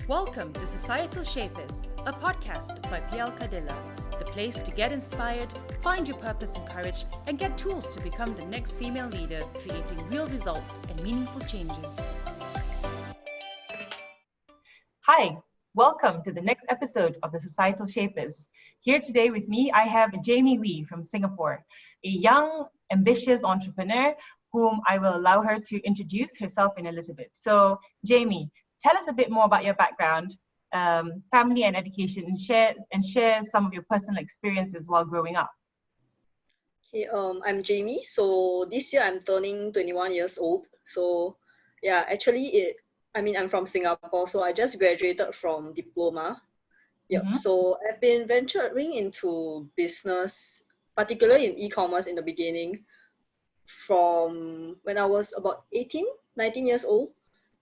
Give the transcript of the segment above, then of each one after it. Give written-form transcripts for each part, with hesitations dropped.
Welcome to Societal Shapers, a podcast by PL Kadila, the place to get inspired, find your purpose and courage, and get tools to become the next female leader, creating real results and meaningful changes. Hi, welcome to the next episode of the Societal Shapers. Here today with me, I have Jamie Lee from Singapore, a young, ambitious entrepreneur whom I will allow her to introduce herself in a little bit. So, Jamie, tell us a bit more about your background, family and education, and share some of your personal experiences while growing up. Okay, I'm Jamie. So this year I'm turning 21 years old. So yeah, actually I'm from Singapore, so I just graduated from diploma. Yep. Mm-hmm. So I've been venturing into business, particularly in e-commerce in the beginning, from when I was about 18, 19 years old.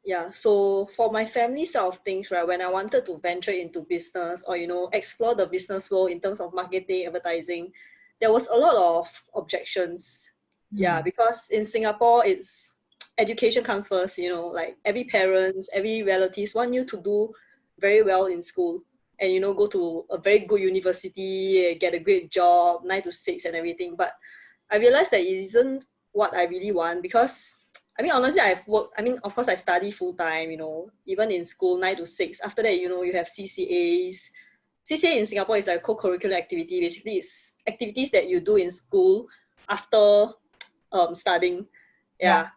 Yeah, so for my family side of things, right, when I wanted to venture into business or, explore the business world in terms of marketing, advertising, there was a lot of objections. Yeah, because in Singapore, it's education comes first, like every parents, every relatives want you to do very well in school and, go to a very good university, get a great job, 9 to 6 and everything. But I realized that it isn't what I really want because honestly, I've worked, of course I study full time, even in school, 9 to 6. After that, you have CCAs. CCA in Singapore is like co-curricular activity. Basically, it's activities that you do in school after studying. Yeah.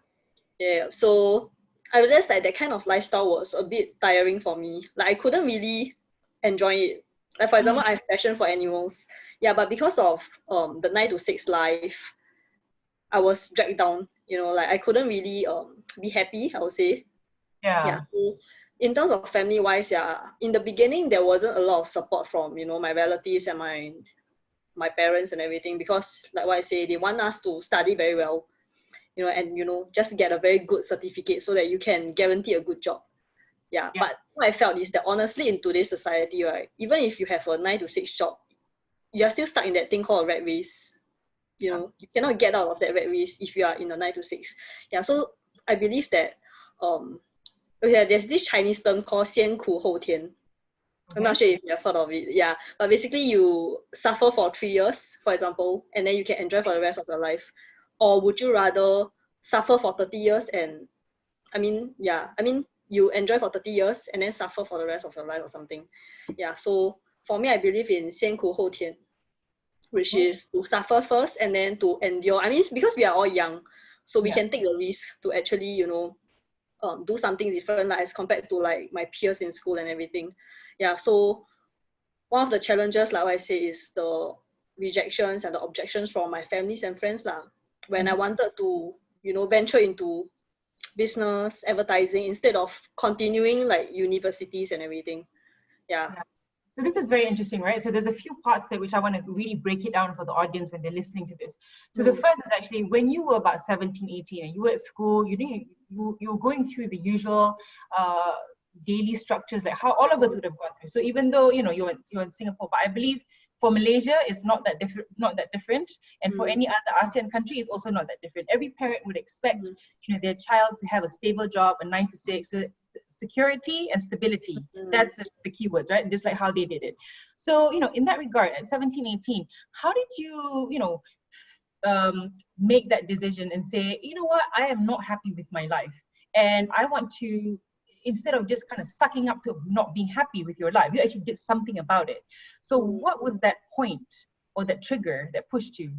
So I realized that kind of lifestyle was a bit tiring for me. Like I couldn't really enjoy it. Like for example, I have passion for animals. Yeah, but because of the 9 to 6 life, I was dragged down. Like I couldn't really be happy, I would say. Yeah. So in terms of family wise, in the beginning there wasn't a lot of support from my relatives and my parents and everything, because like what I say, they want us to study very well, and just get a very good certificate so that you can guarantee a good job. Yeah. But what I felt is that honestly in today's society, right, even if you have a 9 to 6 job, you're still stuck in that thing called a rat race. You cannot get out of that rat race if you are in a 9 to 6. Yeah, so I believe that there's this Chinese term called 先苦后甜. I'm not sure if you have heard of it. Yeah, but basically you suffer for 3 years, for example, and then you can enjoy for the rest of your life. Or would you rather suffer for 30 years and you enjoy for 30 years and then suffer for the rest of your life or something. Yeah, so for me, I believe in 先苦后甜, which is to suffer first and then to endure. It's because we are all young, so we can take the risk to actually, do something different, like, as compared to like my peers in school and everything. Yeah, so one of the challenges, like what I say, is the rejections and the objections from my families and friends when I wanted to, venture into business, advertising, instead of continuing like universities and everything. Yeah. So this is very interesting, right? So there's a few parts there which I want to really break it down for the audience when they're listening to this. So the first is actually when you were about 17, 18 and you were at school, you were going through the usual daily structures, like how all of us would have gone through. So even though, you're in Singapore, but I believe for Malaysia, it's not that different. And for any other ASEAN country, it's also not that different. Every parent would expect, their child to have a stable job, a 9 to 6, security and stability. That's the keywords, right? Just like how they did it. So, in that regard, at 17, 18, how did you, make that decision and say, you know what, I am not happy with my life. And I want to, instead of just kind of sucking up to not being happy with your life, you actually did something about it. So what was that point or that trigger that pushed you?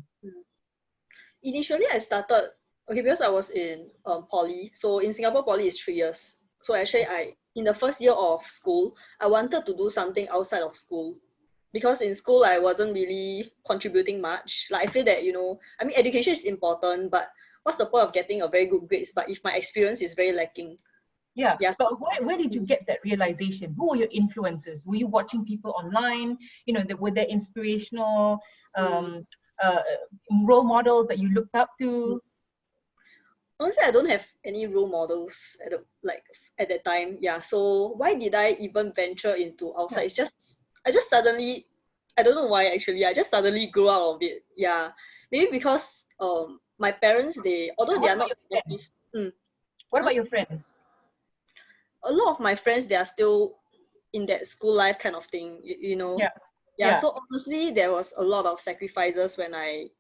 Initially, I started, because I was in poly. So in Singapore, poly is 3 years. So actually, in the first year of school, I wanted to do something outside of school. Because in school, I wasn't really contributing much. Like I feel that, education is important, but what's the point of getting a very good grades, but if my experience is very lacking? Yeah. But where did you get that realization? Who were your influences? Were you watching people online? Were there inspirational role models that you looked up to? Honestly, I don't have any role models at that time. Yeah. So why did I even venture into outside? It's just I just suddenly, I don't know why actually. I just suddenly grew out of it. Yeah. Maybe because my parents, although they are not active. What about your friends? A lot of my friends, they are still in that school life kind of thing, you know. Yeah. Yeah, Yeah. so honestly, there was a lot of sacrifices when I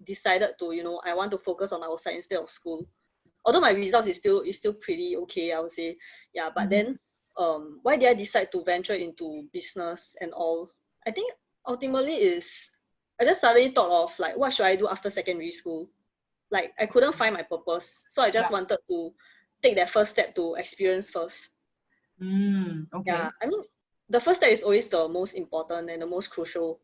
decided to, you know, I want to focus on outside instead of school. Although my results is still pretty okay, I would say. Yeah, but Mhm. then why did I decide to venture into business and all? I think ultimately is I just suddenly thought of like what should I do after secondary school? Like I couldn't find my purpose. So I Yeah. just wanted to take that first step to experience first. Yeah. Okay. I mean the first step is always the most important and the most crucial.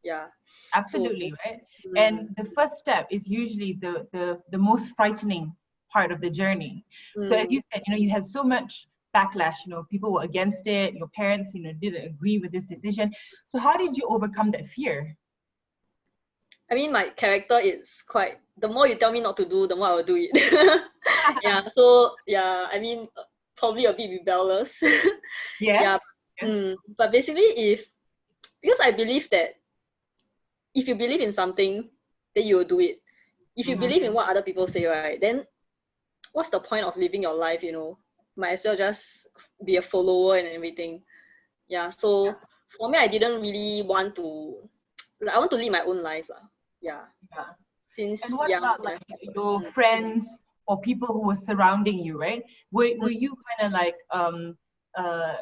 Yeah. So Absolutely, right? mm, And the first step is usually the most frightening part of the journey. So as mm, you said, you had so much backlash, people were against it, your parents, didn't agree with this decision. So how did you overcome that fear? I mean, my character is quite. The more you tell me not to do, the more I will do it. Yeah. So yeah, I mean, probably a bit rebellious. Yes. Yeah. Yes. But basically, if because I believe that if you believe in something, then you will do it. If you Mm-hmm. believe in what other people say, right, then what's the point of living your life? You know, might as well just be a follower and everything. Yeah. So for me, I didn't really want to. Like, I want to live my own life, lah. Yeah. Yeah. And Since what young about when like I started. your friends or people who were surrounding you, right? Were Mm, you kind of like uh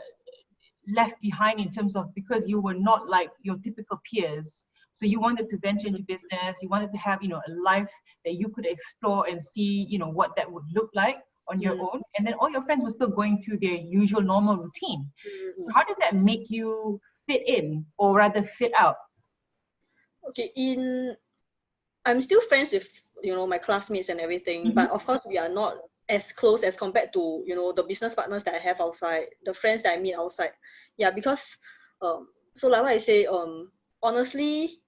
left behind in terms of because you were not like your typical peers, so you wanted to venture into business, you wanted to have a life that you could explore and see what that would look like on your mm, own, and then all your friends were still going through their usual normal routine. So mm. how did that make you fit in, or rather fit out? Okay, I'm still friends with my classmates and everything, Mm-hmm. but of course we are not as close as compared to the business partners that I have outside, the friends that I meet outside. Yeah, because so like what I say, honestly,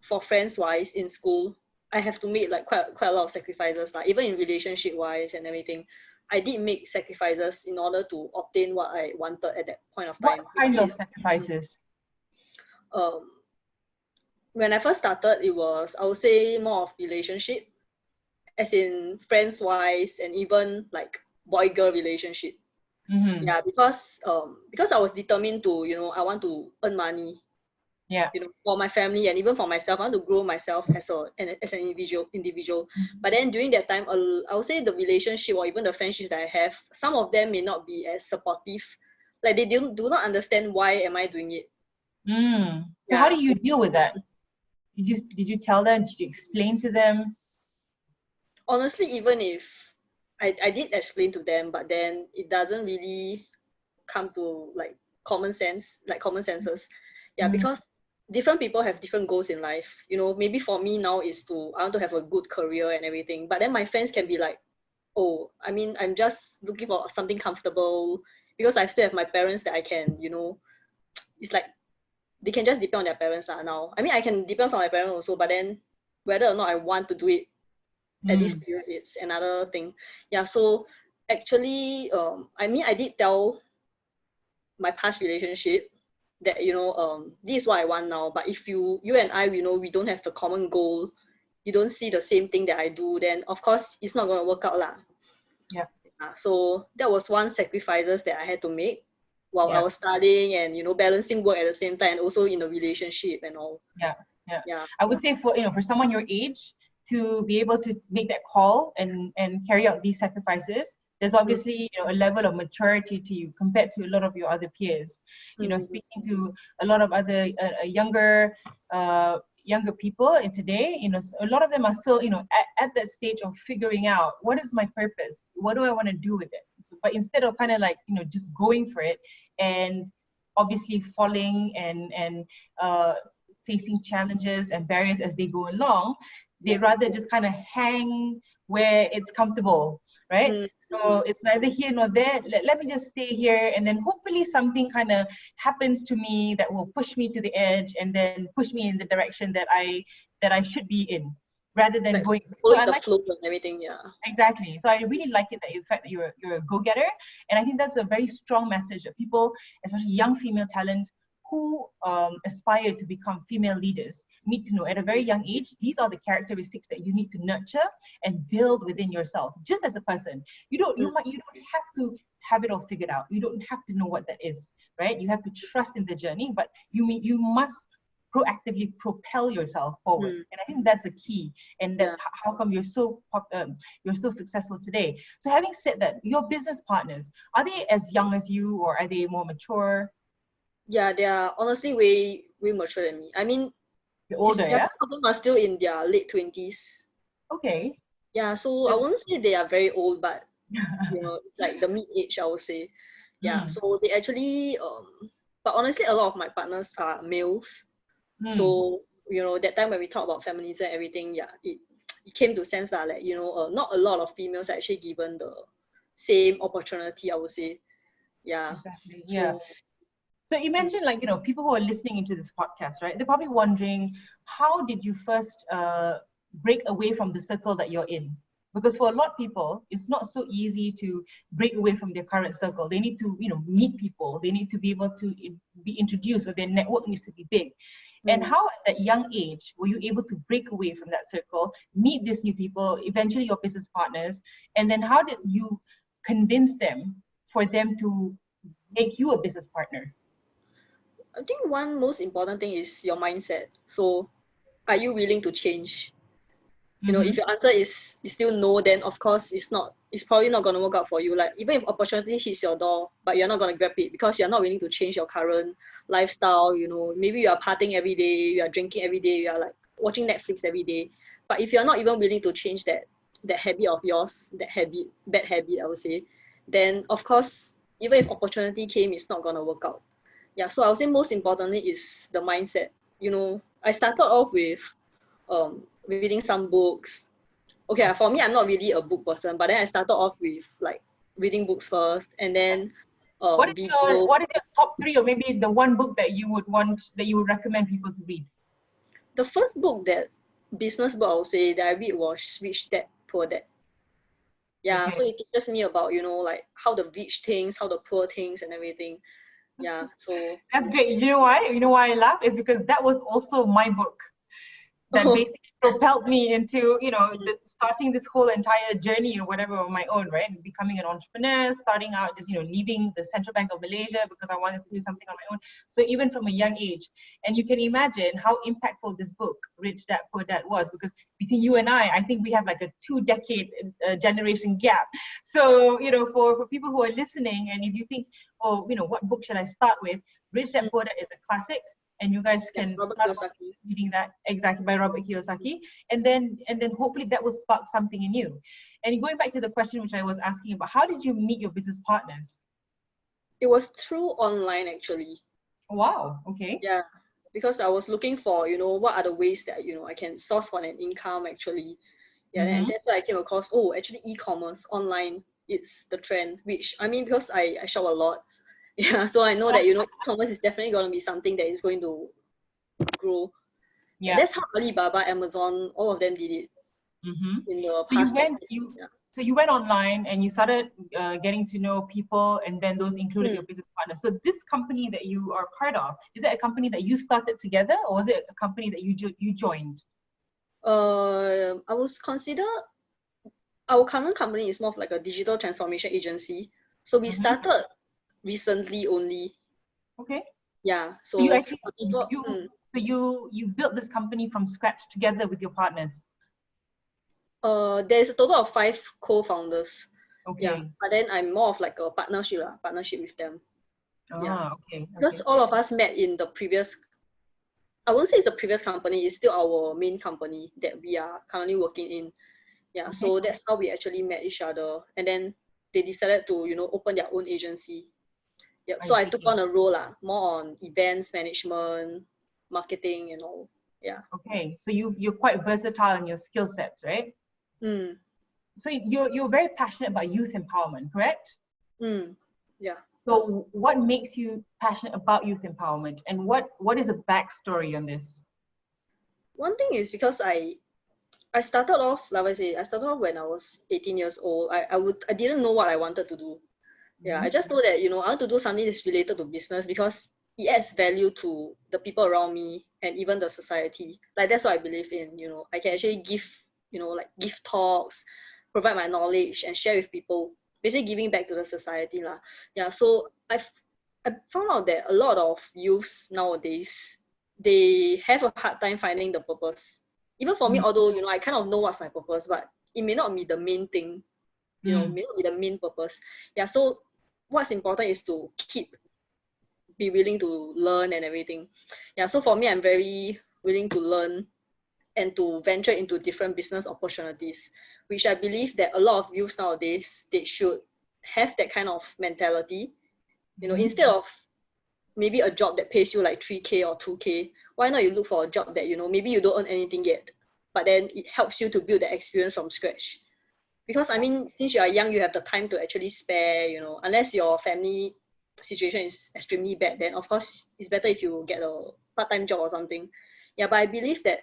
for friends wise in school, I have to make like quite a lot of sacrifices, like even in relationship wise and everything. I did make sacrifices in order to obtain what I wanted at that point of What time. kind Maybe of it's sacrifices? um when I first started, it was I would say more of relationship, as in friends wise and even like boy girl relationship. Mm-hmm. Yeah, because I was determined to I want to earn money, Yeah. for my family and even for myself. I want to grow myself as an individual. Mm-hmm. But then during that time, I would say the relationship or even the friendships that I have, some of them may not be as supportive. Like they do not understand why am I doing it. So how Yeah. do you deal with that? Did you tell them? Did you explain to them? Honestly, even if I did explain to them, but then it doesn't really come to like common senses. Yeah, Mm-hmm. because different people have different goals in life. Maybe for me now is to I want to have a good career and everything. But then my friends can be like, oh, I mean, I'm just looking for something comfortable because I still have my parents that I can, it's like they can just depend on their parents now. I mean, I can depend on my parents also, but then whether or not I want to do it at this Mm. period, it's another thing. Yeah, so actually, I mean, I did tell my past relationship that this is what I want now. But if you and I, we don't have the common goal, you don't see the same thing that I do, then of course it's not gonna work out lah. Yeah. So that was one sacrifices that I had to make while I Yeah. was studying and balancing work at the same time and also in a relationship and all. Yeah. Yeah. Yeah. I would say for someone your age to be able to make that call and carry out these sacrifices, there's Mm, obviously a level of maturity to you compared to a lot of your other peers. mm, Speaking to a lot of other younger people in today, a lot of them are still at that stage of figuring out what is my purpose, what do I want to do with it. So, but instead of kind of like just going for it and obviously falling and facing challenges and barriers as they go along, they yeah. rather just kind of hang where it's comfortable, right? Mm, So it's neither here nor there. Let me just stay here, and then hopefully something kind of happens to me that will push me to the edge, and then push me in the direction that I should be in, rather than like going. So following I the like flow and everything. Yeah. exactly. So I really like it that the fact that you're a go-getter, and I think that's a very strong message that people, especially young female talent who aspire to become female leaders, need to know at a very young age. These are the characteristics that you need to nurture and build within yourself, just as a person. You don't have to have it all figured out. You don't have to know what that is, right? You have to trust in the journey, but you must proactively propel yourself forward. And I think that's the key, and that's how come you're so successful today. So having said that, your business partners, are they as young as you, or are they more mature? Yeah, they are honestly way mature than me. I mean, They're older, yeah? some of them are still in their late 20s. Okay. Yeah, so I wouldn't say they are very old, but it's like the mid age, I would say. Yeah, so they actually but honestly, a lot of my partners are males. So that time when we talk about feminism and everything, it came to sense that, like, not a lot of females are actually given the same opportunity, I would say. Yeah. Exactly. Yeah. So you mentioned, like, people who are listening into this podcast, right? They're probably wondering, how did you first break away from the circle that you're in? Because for a lot of people, it's not so easy to break away from their current circle. They need to, meet people. They need to be able to be introduced, or their network needs to be big. And how at that young age were you able to break away from that circle, meet these new people, eventually your business partners, and then how did you convince them for them to make you a business partner? I think one most important thing is your mindset. So, are you willing to change? If your answer is still no, then of course it's probably not going to work out for you. Like, even if opportunity hits your door, but you're not going to grab it because you're not willing to change your current lifestyle. Maybe you are partying every day, you are drinking every day, you are like watching Netflix every day. But if you're not even willing to change that habit of yours, bad habit, I would say, then of course, even if opportunity came, it's not going to work out. Yeah, so I would say most importantly is the mindset. I started off with reading some books. Okay, for me, I'm not really a book person, but then I started off with like reading books first, and then video. What is your top three, or maybe the one book that you would recommend people to read? The first business book I would say that I read was Rich Dad Poor Dad. Yeah, so it teaches me about like how the rich thinks, how the poor thinks, and everything. Yeah, so That's great. You know why? You know why I laugh? Is because that was also my book that basically propelled me into, starting this whole entire journey or whatever on my own, right? Becoming an entrepreneur, starting out just, leaving the Central Bank of Malaysia because I wanted to do something on my own. So even from a young age, and you can imagine how impactful this book, Rich Dad Poor Dad, was, because between you and I think we have like a 2-decade generation gap. So, for people who are listening, and if you think, oh, what book should I start with? Rich Dad Poor Dad is a classic. And you guys can start reading that, exactly, by Robert Kiyosaki, and then hopefully that will spark something in you. And going back to the question which I was asking about, how did you meet your business partners? It was through online, actually. Wow. Okay. Yeah, because I was looking for what are the ways that I can source for an income, actually. Yeah, and that's why I came across, actually e-commerce online, it's the trend, which I mean, because I shop a lot. Yeah, so I know that e-commerce is definitely going to be something that is going to grow. Yeah, that's how Alibaba, Amazon, all of them did it in the past. So you went online and you started getting to know people, and then those included your business partners. So this company that you are part of, is it a company that you started together, or was it a company that you joined? I was consider our current company is more of like a digital transformation agency. So we started recently only. Okay. Yeah. So you actually you built this company from scratch together with your partners. There's a total of 5 co-founders. Okay. Yeah. But then I'm more of like a partnership with them. Okay. Because all of us met in the previous, I won't say it's a previous company, it's still our main company that we are currently working in. Yeah. Okay. So that's how we actually met each other. And then they decided to, open their own agency. Yeah. So I took on a role more on events management, marketing, and all. Yeah. Okay. So you're quite versatile in your skill sets, right? So you're very passionate about youth empowerment, correct? Yeah. So what makes you passionate about youth empowerment, and what is a backstory on this? One thing is because I started off, like I say, when I was 18 years old. I didn't know what I wanted to do. Yeah, I just know that, I want to do something that's related to business because it adds value to the people around me and even the society. Like, that's what I believe in, I can actually give, like give talks, provide my knowledge and share with people. basically giving back to the society lah. Yeah, so I found out that a lot of youths nowadays, they have a hard time finding the purpose. Even for me, although, you know, I kind of know what's my purpose, but it may not be the main thing, you know, may not be the main purpose. Yeah, so what's important is to be willing to learn and everything. Yeah, so for me, I'm very willing to learn and to venture into different business opportunities, which I believe that a lot of youths nowadays, they should have that kind of mentality. You know, instead of maybe a job that pays you like 3K or 2K, why not you look for a job that, you know, maybe you don't earn anything yet, but then it helps you to build the experience from scratch. Because I mean, since you are young, you have the time to actually spare, you know, unless your family situation is extremely bad, then of course it's better if you get a part-time job or something. Yeah, but I believe that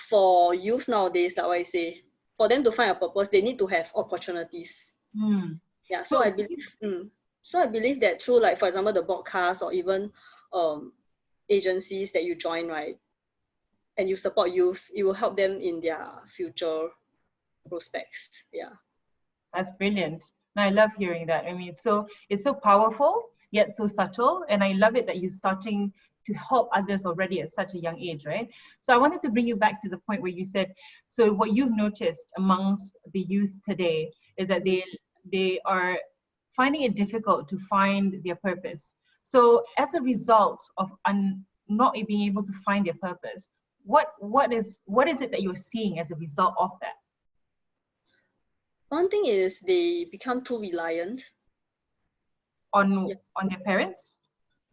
for youth nowadays, like what I say, for them to find a purpose, they need to have opportunities. Yeah, so I believe that through, like, for example, the broadcast or even agencies that you join, right, and you support youths, it will help them in their future prospects. Yeah, That's brilliant. And I love hearing that. I mean, it's so powerful yet so subtle, and I love it that you're starting to help others already at such a young age, right? So I wanted to bring you back to the point where you said, so what you've noticed amongst the youth today is that they are finding it difficult to find their purpose. So as a result of not being able to find their purpose, what is it that you're seeing as a result of that? one thing is they become too reliant On their parents?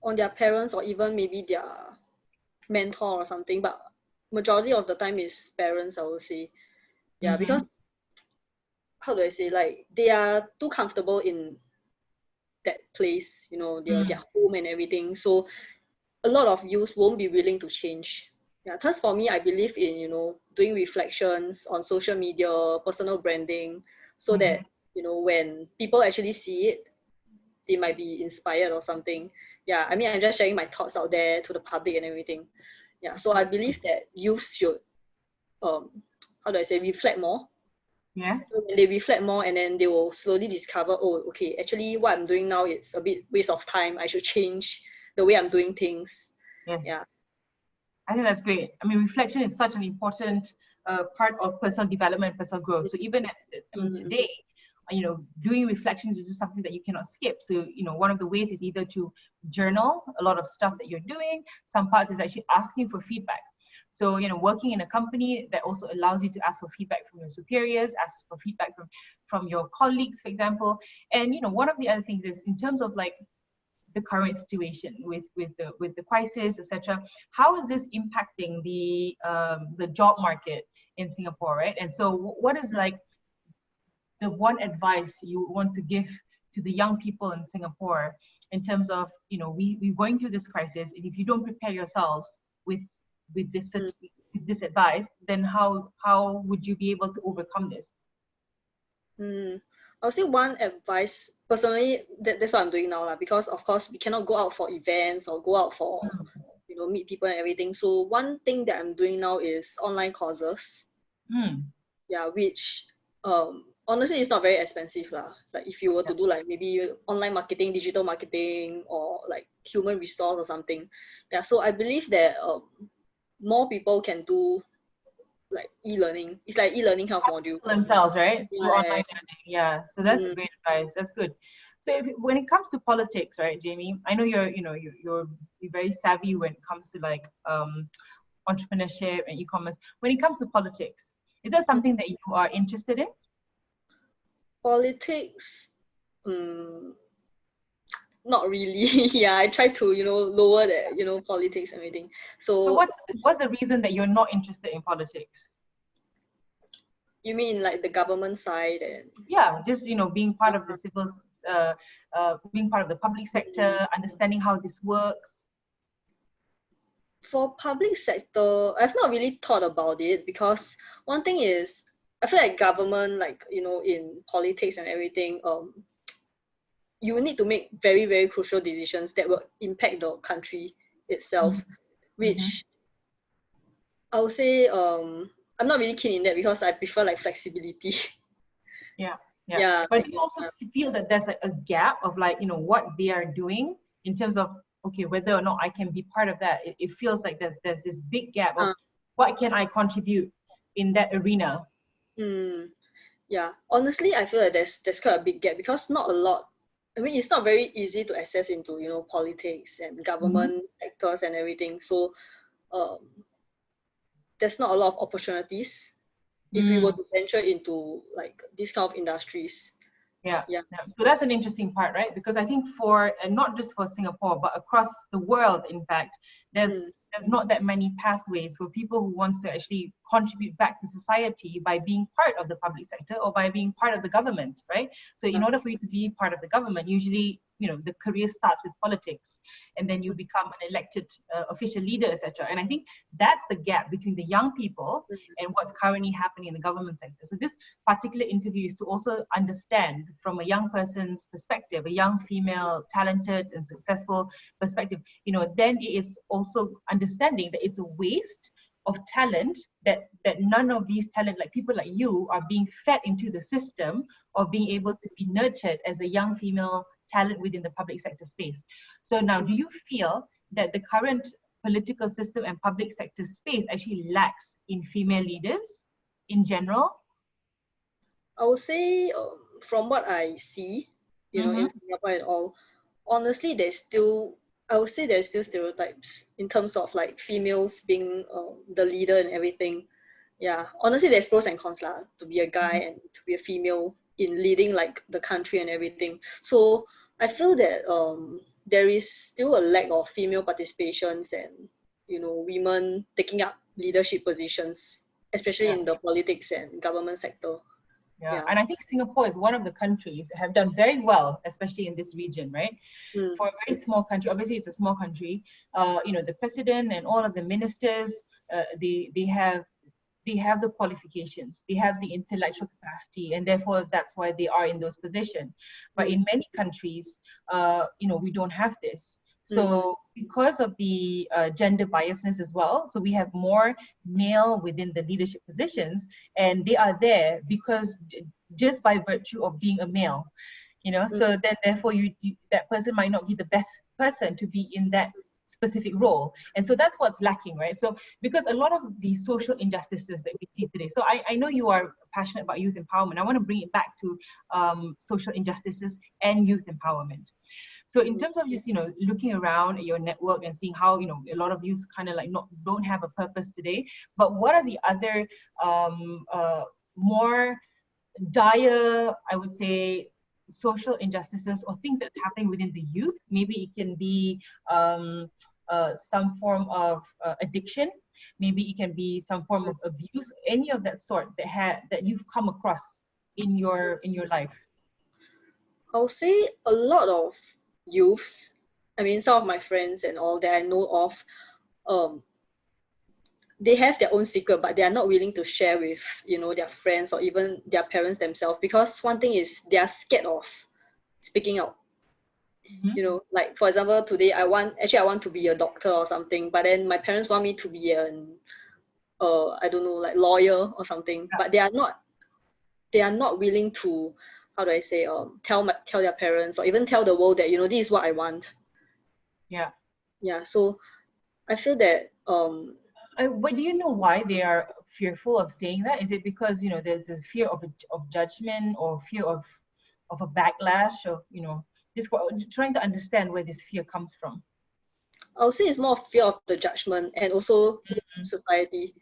on their parents or even maybe their mentor or something, but majority of the time is parents, I would say. Yeah, because how do I say, like, they are too comfortable in that place, you know, their home and everything. So a lot of youth won't be willing to change. Yeah, thus for me, I believe in, you know, doing reflections on social media, personal branding, so that, you know, when people actually see it, they might be inspired or something. Yeah, I mean, I'm just sharing my thoughts out there to the public and everything. Yeah, so I believe that youth should, how do I say, reflect more. Yeah. So when they reflect more, and then they will slowly discover, oh, okay, actually what I'm doing now, it's a bit waste of time. I should change the way I'm doing things. Yeah. I think that's great. I mean, reflection is such an important part of personal development, personal growth. So even today, you know, doing reflections is just something that you cannot skip. So, you know, one of the ways is either to journal a lot of stuff that you're doing. Some parts is actually asking for feedback. So, you know, working in a company that also allows you to ask for feedback from your superiors, ask for feedback from your colleagues, for example. And, you know, one of the other things is in terms of like the current situation with the crisis, etc. How is this impacting the job market in Singapore, right? And so, what is like the one advice you want to give to the young people in Singapore in terms of, you know, we're going through this crisis, and if you don't prepare yourselves with this advice, then how would you be able to overcome this? I'll say one advice personally, that's what I'm doing now, because of course we cannot go out for events or go out for you know, meet people and everything. So one thing that I'm doing now is online courses. Yeah, which honestly it's not very expensive lah. Like if you were to do like maybe online marketing, digital marketing, or like human resource or something. Yeah, so I believe that more people can do like e-learning. It's like e-learning health module themselves, right? Yeah, Through online learning. Yeah. So that's great advice. That's good. So when it comes to politics, right, Jamie? I know you're very savvy when it comes to like entrepreneurship and e-commerce. When it comes to politics, is that something that you are interested in? Politics, not really. Yeah, I try to, you know, lower the, you know, politics and everything. So what's the reason that you're not interested in politics? You mean like the government side and? Yeah, just, you know, being part of the civil, being part of the public sector, understanding how this works. For public sector, I've not really thought about it, because one thing is, I feel like government, like, you know, in politics and everything, you need to make very, very crucial decisions that will impact the country itself, which I would say I'm not really keen in that, because I prefer like flexibility. Yeah. Yeah. But you also feel that there's like a gap of like, you know, what they are doing in terms of, okay, whether or not I can be part of that. It feels like there's this big gap of what can I contribute in that arena. Yeah, honestly, I feel like there's quite a big gap because not a lot. I mean, it's not very easy to access into politics and government sectors and everything. So, um, there's not a lot of opportunities if we were to venture into like these kind of industries. Yeah. Yeah. So that's an interesting part, right? Because I think for, and not just for Singapore, but across the world, in fact, there's not that many pathways for people who wants to actually contribute back to society by being part of the public sector or by being part of the government, right? So in order for you to be part of the government, usually, you know, the career starts with politics, and then you become an elected official leader, etc. And I think that's the gap between the young people and what's currently happening in the government sector. So this particular interview is to also understand from a young person's perspective, a young female, talented and successful perspective, you know, then it is also understanding that it's a waste of talent, that none of these talent, like people like you, are being fed into the system of being able to be nurtured as a young female talent within the public sector space. So now, do you feel that the current political system and public sector space actually lacks in female leaders in general? I would say, from what I see, in Singapore and all, honestly, I would say there's still stereotypes in terms of like females being the leader and everything. Yeah, honestly, there's pros and cons lah, to be a guy and to be a female in leading like the country and everything. So I feel that there is still a lack of female participations and women taking up leadership positions, especially in the politics and government sector. Yeah, and I think Singapore is one of the countries that have done very well, especially in this region, right? For a very small country, obviously it's a small country. The president and all of the ministers, they have the qualifications, they have the intellectual capacity, and therefore that's why they are in those positions. But in many countries, we don't have this. So because of the gender biasness as well, so we have more male within the leadership positions, and they are there because just by virtue of being a male, so then therefore that person might not be the best person to be in that specific role. And so that's what's lacking, right? So because a lot of the social injustices that we see today, so I know you are passionate about youth empowerment. I want to bring it back to social injustices and youth empowerment. So in terms of just, looking around at your network and seeing how, a lot of youth kind of like don't have a purpose today, but what are the other more dire, I would say, social injustices or things that's happening within the youth? Maybe it can be some form of addiction. Maybe it can be some form of abuse, any of that sort that you've come across in your life. I'll say a lot of youth, I mean, some of my friends and all that I know of, they have their own secret, but they are not willing to share with, their friends or even their parents themselves, because one thing is they are scared of speaking out. Like for example, today I want to be a doctor or something, but then my parents want me to be an I don't know, like lawyer or something, but they are not willing to, how do I say, tell their parents or even tell the world that this is what I want. So I feel that but do you know why they are fearful of saying that? Is it because there's a fear of judgment, or fear of a backlash, of just trying to understand where this fear comes from? I would say it's more fear of the judgment and also society.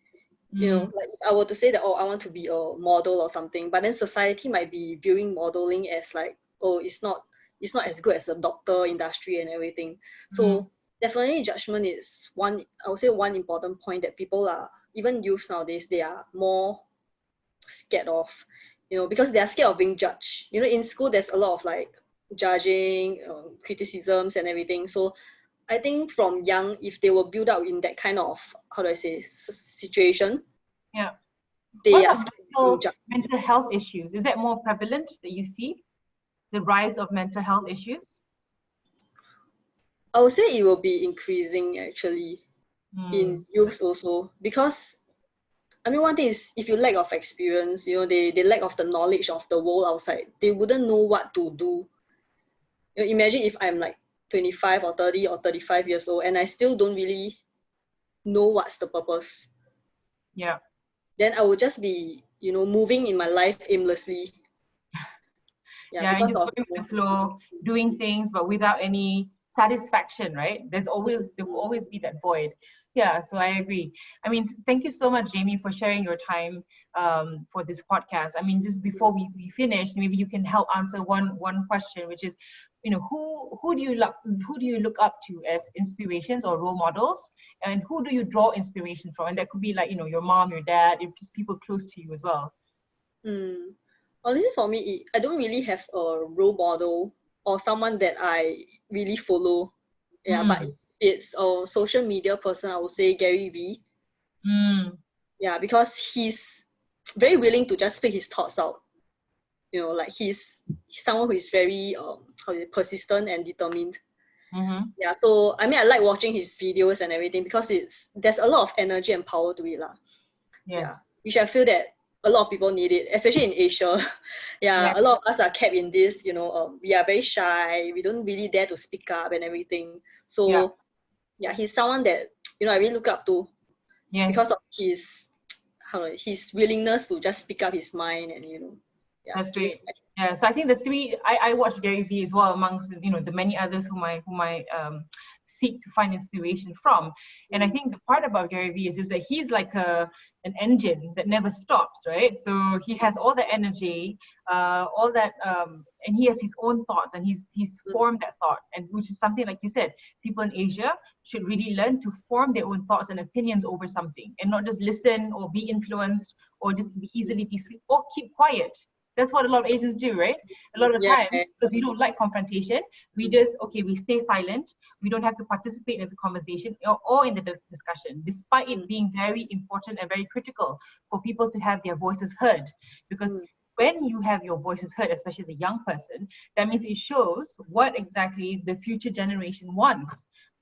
Like if I were to say that, I want to be a model or something, but then society might be viewing modeling as like, it's not as good as a doctor industry and everything. So definitely judgment is one, I would say, one important point that people are, even youth nowadays, they are more scared of, because they are scared of being judged. In school there's a lot of like judging, criticisms and everything. So I think from young, if they were built up in that kind of, how do I say, situation, they are mental health issues. Is that more prevalent that you see, the rise of mental health issues? I would say it will be increasing actually in youth also, because I mean, one thing is if you lack of experience, they lack of the knowledge of the world outside, they wouldn't know what to do. Imagine if I'm like 25 or 30 or 35 years old and I still don't really know what's the purpose. Yeah. Then I would just be, moving in my life aimlessly. Yeah, and because just of going with the flow, doing things, but without any satisfaction, right? There will always be that void. Yeah, so I agree. I mean, thank you so much, Jamie, for sharing your time for this podcast. I mean, just before we finish, maybe you can help answer one question, which is, who do you look up to as inspirations or role models, and who do you draw inspiration from? And that could be like, your mom, your dad, just people close to you as well. Honestly, for me, I don't really have a role model or someone that I really follow. Yeah, but it's a social media person, I would say Gary Vee. Yeah, because he's very willing to just speak his thoughts out. Like he's someone who is very persistent and determined. Yeah, so I mean, I like watching his videos and everything because there's a lot of energy and power to it, Yeah, which I feel that a lot of people need it, especially in Asia. A lot of us are kept in this, we are very shy. We don't really dare to speak up and everything. So he's someone that I really look up to because of his willingness to just speak up his mind and That's great. Yeah, so I think the three I watched Gary Vee as well amongst the many others whom I seek to find inspiration from. And I think the part about Gary Vee is that he's like an engine that never stops, right? So he has all the energy, all that, and he has his own thoughts, and he's formed that thought, and which is something like you said, people in Asia should really learn to form their own thoughts and opinions over something, and not just listen or be influenced or just be easily be or keep quiet. That's what a lot of Asians do, right? A lot of the time, because we don't like confrontation, we stay silent. We don't have to participate in the conversation or in the discussion, despite it being very important and very critical for people to have their voices heard. Because when you have your voices heard, especially as a young person, that means it shows what exactly the future generation wants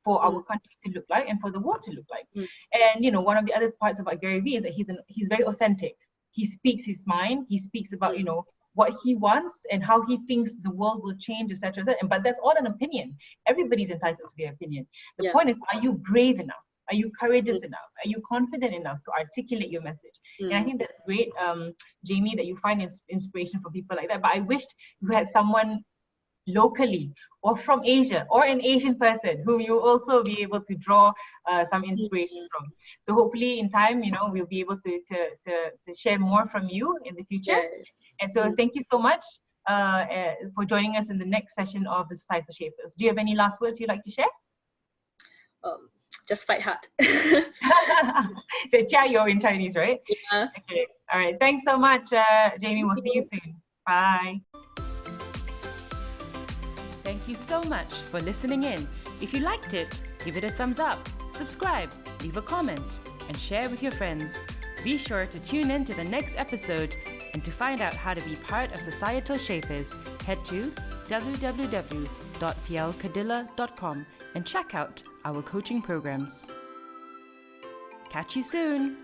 for our country to look like and for the world to look like. And one of the other parts about Gary Vee is that he's very authentic. He speaks his mind. He speaks about what he wants and how he thinks the world will change, etc. But that's all an opinion. Everybody's entitled to their opinion. The point is, are you brave enough? Are you courageous enough? Are you confident enough to articulate your message? And I think that's great, Jamie, that you find inspiration for people like that. But I wished you had someone locally or from Asia or an Asian person whom you also be able to draw some inspiration from. So hopefully in time, we'll be able to share more from you in the future. And so thank you so much for joining us in the next session of the Societal Shapers. Do you have any last words you'd like to share? Just fight hard. So, 加油 in Chinese, right? Yeah. Okay. All right. Thanks so much, Jamie. We'll see you soon. Bye. Thank you so much for listening in. If you liked it, give it a thumbs up, subscribe, leave a comment, and share with your friends. Be sure to tune in to the next episode, and to find out how to be part of Societal Shapers, head to www.plcadilla.com and check out our coaching programs. Catch you soon!